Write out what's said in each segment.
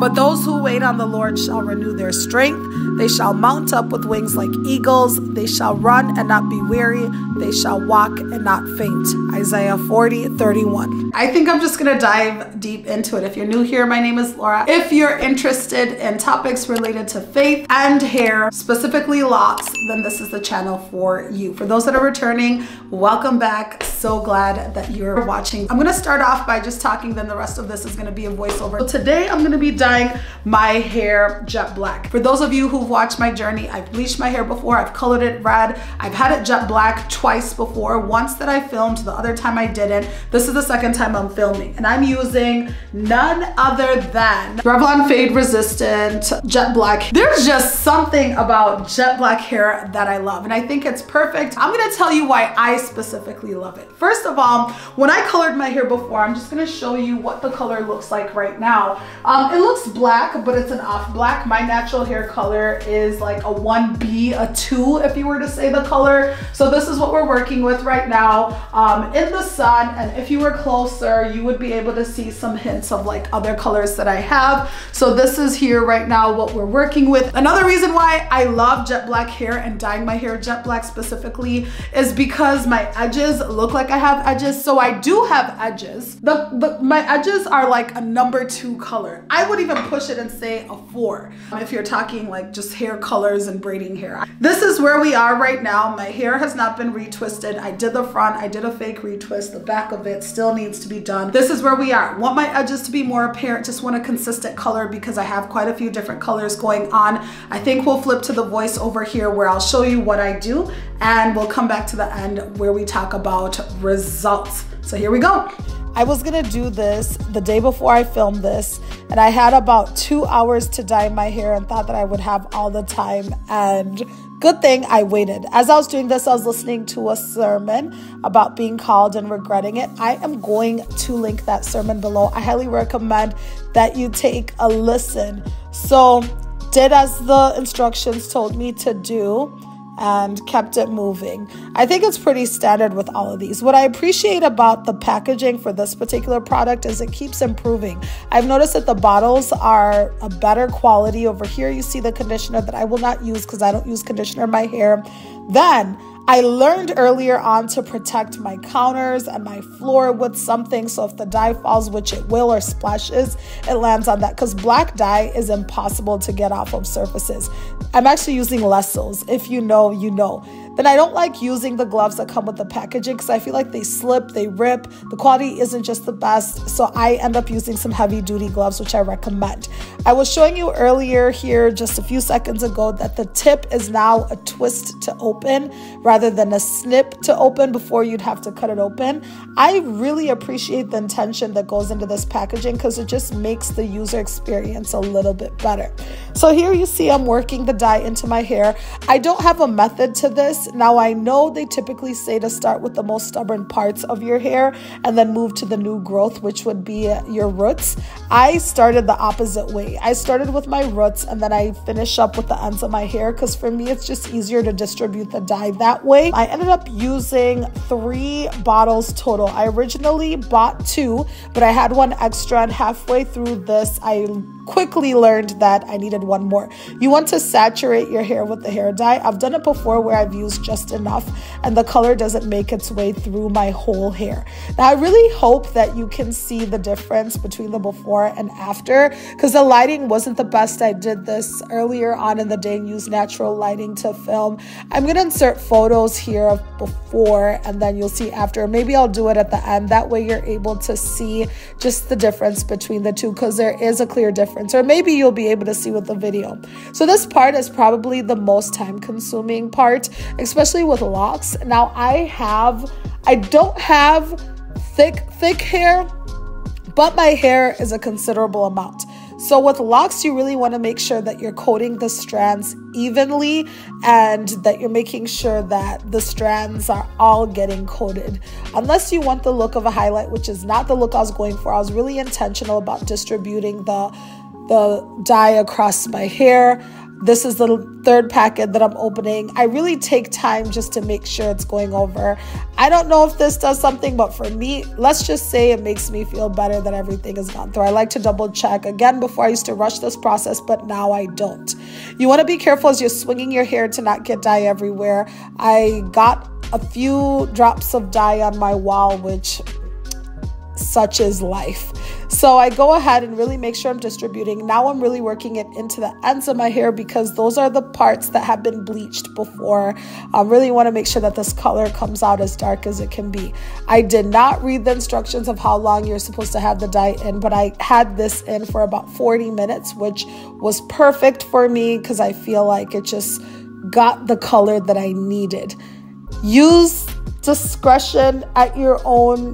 But those who wait on the Lord shall renew their strength. They shall mount up with wings like eagles. They shall run and not be weary. They shall walk and not faint. Isaiah 40:31. I think I'm just gonna dive deep into it. If you're new here, my name is Laura. If you're interested in topics related to faith and hair, specifically locks, then this is the channel for you. For those that are returning, welcome back. So glad that you're watching. I'm gonna start off by just talking, then the rest of this is gonna be a voiceover. So today I'm gonna be dyeing my hair jet black. For those of you who've watched my journey, I've bleached my hair before, I've colored it red, I've had it jet black twice before. Once that I filmed, the other time I didn't. This is the second time I'm filming, and I'm using none other than Revlon Fade Resistant Jet Black. There's just something about jet black hair that I love, and I think it's perfect. I'm gonna tell you why I specifically love it. First of all, when I colored my hair before, I'm just gonna show you what the color looks like right now. It looks black, but it's an off black. My natural hair color is like a 1B, a 2 if you were to say the color. So this is what we're working with right now in the sun, and if you were closer, you would be able to see some hints of like other colors that I have. So this is here right now what we're working with. Another reason why I love jet black hair and dyeing my hair jet black specifically is because my edges look like I have edges. So I do have edges. My edges are like a number 2 color. I would even push it and say a 4 if you're talking like just hair colors and braiding hair. This is where we are right now. My hair has not been retwisted. I did the front, I did a fake retwist. The back of it still needs to be done. This is where we are. Want my edges to be more apparent, just want a consistent color because I have quite a few different colors going on. I think we'll flip to the voice over here where I'll show you what I do, and we'll come back to the end where we talk about results. So here we go. I was gonna do this the day before I filmed this, and I had about 2 hours to dye my hair and thought that I would have all the time, and good thing I waited. As I was doing this, I was listening to a sermon about being called and regretting it. I am going to link that sermon below. I highly recommend that you take a listen. So did as the instructions told me to do and kept it moving. I think it's pretty standard with all of these. What I appreciate about the packaging for this particular product is it keeps improving. I've noticed that the bottles are a better quality. Over here you see the conditioner that I will not use because I don't use conditioner in my hair. Then I learned earlier on to protect my counters and my floor with something, so if the dye falls, which it will, or splashes, it lands on that, because black dye is impossible to get off of surfaces. I'm actually using Locs. If you know, you know. Then I don't like using the gloves that come with the packaging because I feel like they slip, they rip. The quality isn't just the best, so I end up using some heavy duty gloves, which I recommend. I was showing you earlier here just a few seconds ago that the tip is now a twist to open rather than a snip to open. Before you'd have to cut it open. I really appreciate the intention that goes into this packaging because it just makes the user experience a little bit better. So here you see I'm working the dye into my hair. I don't have a method to this. Now I know they typically say to start with the most stubborn parts of your hair and then move to the new growth, which would be your roots. I started the opposite way. I started with my roots and then I finish up with the ends of my hair because for me it's just easier to distribute the dye that way. I ended up using 3 bottles total. I originally bought 2, but I had 1 extra, and halfway through this I quickly learned that I needed 1 more. You want to saturate your hair with the hair dye. I've done it before where I've used just enough and the color doesn't make its way through my whole hair. Now I really hope that you can see the difference between the before and after because the lighting wasn't the best. I did this earlier on in the day and used natural lighting to film. I'm going to insert photos here of before and then you'll see after. Maybe I'll do it at the end. That way you're able to see just the difference between the two because there is a clear difference, or maybe you'll be able to see with the video. So this part is probably the most time consuming part, especially with locks. Now I don't have thick hair, but my hair is a considerable amount. So with locks, you really want to make sure that you're coating the strands evenly and that you're making sure that the strands are all getting coated. Unless you want the look of a highlight, which is not the look I was going for. I was really intentional about distributing the dye across my hair. This is the third packet that I'm opening. I really take time just to make sure it's going over. I don't know if this does something, but for me, let's just say it makes me feel better that everything has gone through. I like to double check. Again, before I used to rush this process, but now I don't. You want to be careful as you're swinging your hair to not get dye everywhere. I got a few drops of dye on my wall, which such is life. So I go ahead and really make sure I'm distributing. Now I'm really working it into the ends of my hair because those are the parts that have been bleached before. I really want to make sure that this color comes out as dark as it can be. I did not read the instructions of how long you're supposed to have the dye in, but I had this in for about 40 minutes, which was perfect for me because I feel like it just got the color that I needed. Use discretion at your own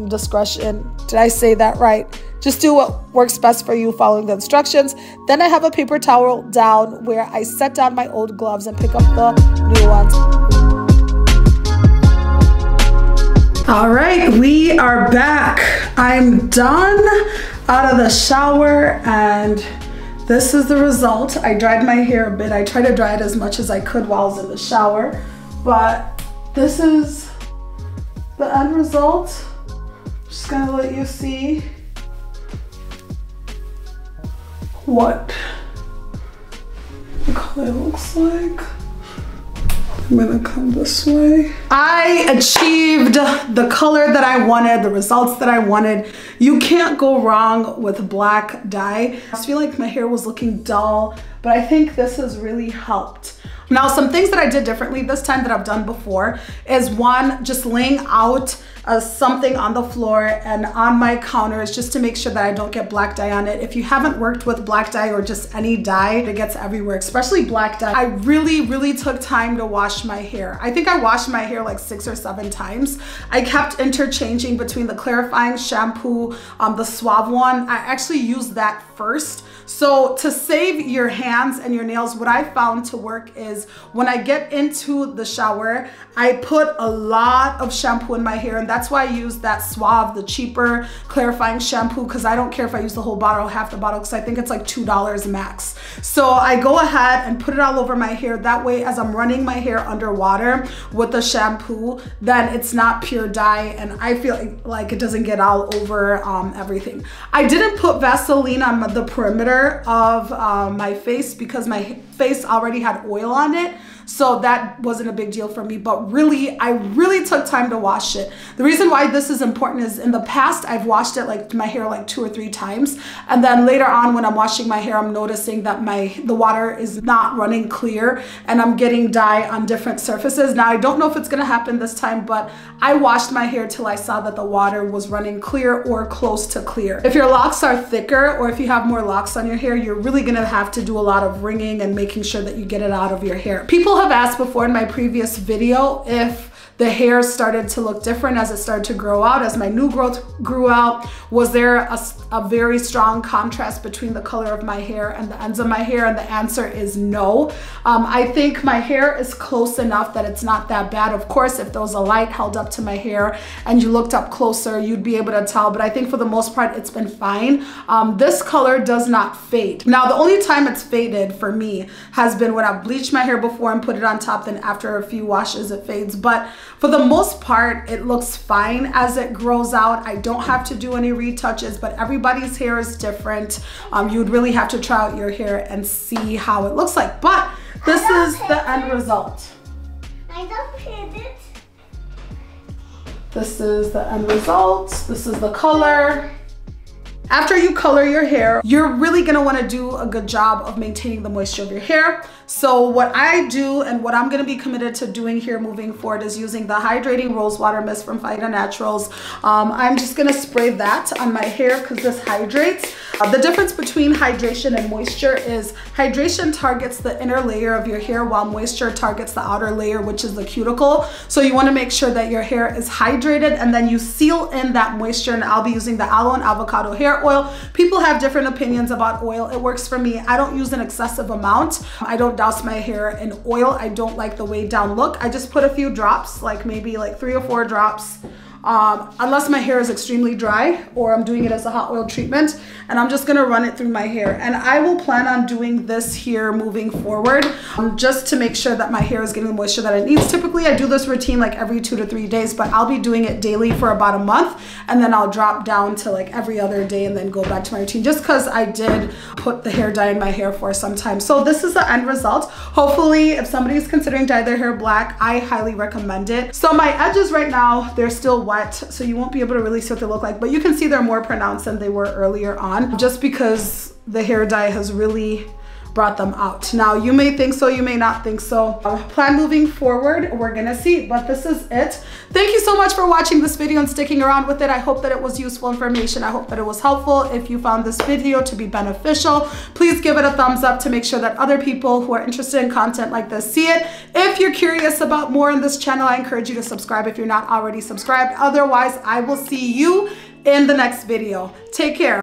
discretion. Did I say that right? Just do what works best for you following the instructions. Then I have a paper towel down where I set down my old gloves and pick up the new ones. All right, we are back. I'm done out of the shower and this is the result. I dried my hair a bit. I tried to dry it as much as I could while I was in the shower, but this is the end result. Just gonna let you see what the color looks like. I'm gonna come this way. I achieved the color that I wanted, the results that I wanted. You can't go wrong with black dye. I just feel like my hair was looking dull, but I think this has really helped. Now, some things that I did differently this time that I've done before is one, just laying out something on the floor and on my counters just to make sure that I don't get black dye on it. If you haven't worked with black dye or just any dye, it gets everywhere, especially black dye. I really took time to wash my hair. I think I washed my hair like 6 or 7 times. I kept interchanging between the clarifying shampoo, the Suave one. I actually used that first. So to save your hands and your nails, what I found to work is when I get into the shower, I put a lot of shampoo in my hair, and that's why I use that Suave, the cheaper clarifying shampoo, because I don't care if I use the whole bottle or half the bottle, because I think it's like $2 max. So I go ahead and put it all over my hair. That way, as I'm running my hair underwater with the shampoo, then it's not pure dye, and I feel like it doesn't get all over everything. I didn't put Vaseline on the perimeter of my face because my face already had oil on it, so that wasn't a big deal for me. But really, I really took time to wash it. The reason why this is important is in the past I've washed it like my hair like 2 or 3 times, and then later on when I'm washing my hair, I'm noticing that the water is not running clear and I'm getting dye on different surfaces. Now I don't know if it's gonna happen this time, but I washed my hair till I saw that the water was running clear or close to clear. If your locks are thicker or if you have more locks on your hair, you're really gonna have to do a lot of wringing and making sure that you get it out of your hair. People have asked before in my previous video if the hair started to look different as it started to grow out, as my new growth grew out. Was there a very strong contrast between the color of my hair and the ends of my hair? And the answer is no. I think my hair is close enough that it's not that bad. Of course, if there was a light held up to my hair and you looked up closer, you'd be able to tell, but I think for the most part, it's been fine. This color does not fade. Now, the only time it's faded for me has been when I've bleached my hair before and put it on top, then after a few washes, it fades. But for the most part, it looks fine as it grows out. I don't have to do any retouches, but everybody's hair is different. You would really have to try out your hair and see how it looks like. But this is the end result. I don't hit it. This is the end result. This is the color. After you color your hair, you're really gonna wanna do a good job of maintaining the moisture of your hair. So what I do and what I'm gonna be committed to doing here moving forward is using the Hydrating Rose Water Mist from Phyta Naturals. I'm just gonna spray that on my hair because this hydrates. The difference between hydration and moisture is hydration targets the inner layer of your hair while moisture targets the outer layer, which is the cuticle. So you wanna make sure that your hair is hydrated and then you seal in that moisture, and I'll be using the aloe and avocado hair oil. People have different opinions about oil. It works for me. I don't use an excessive amount. I don't douse my hair in oil. I don't like the weighed down look. I just put a few drops, like maybe like 3 or 4 drops unless my hair is extremely dry or I'm doing it as a hot oil treatment, and I'm just gonna run it through my hair. And I will plan on doing this here moving forward, just to make sure that my hair is getting the moisture that it needs. Typically I do this routine like every 2 to 3 days, but I'll be doing it daily for about a month, and then I'll drop down to like every other day and then go back to my routine, just because I did put the hair dye in my hair for some time. So this is the end result. Hopefully, if somebody's considering dye their hair black, I highly recommend it. So my edges right now, they're still wet, so you won't be able to really see what they look like, but you can see they're more pronounced than they were earlier on, just because the hair dye has really brought them out. Now, you may think so, you may not think so. Plan moving forward, we're gonna see, but this is it. Thank you so much for watching this video and sticking around with it. I hope that it was useful information. I hope that it was helpful. If you found this video to be beneficial, please give it a thumbs up to make sure that other people who are interested in content like this see it. If you're curious about more in this channel, I encourage you to subscribe if you're not already subscribed. Otherwise, I will see you in the next video. Take care.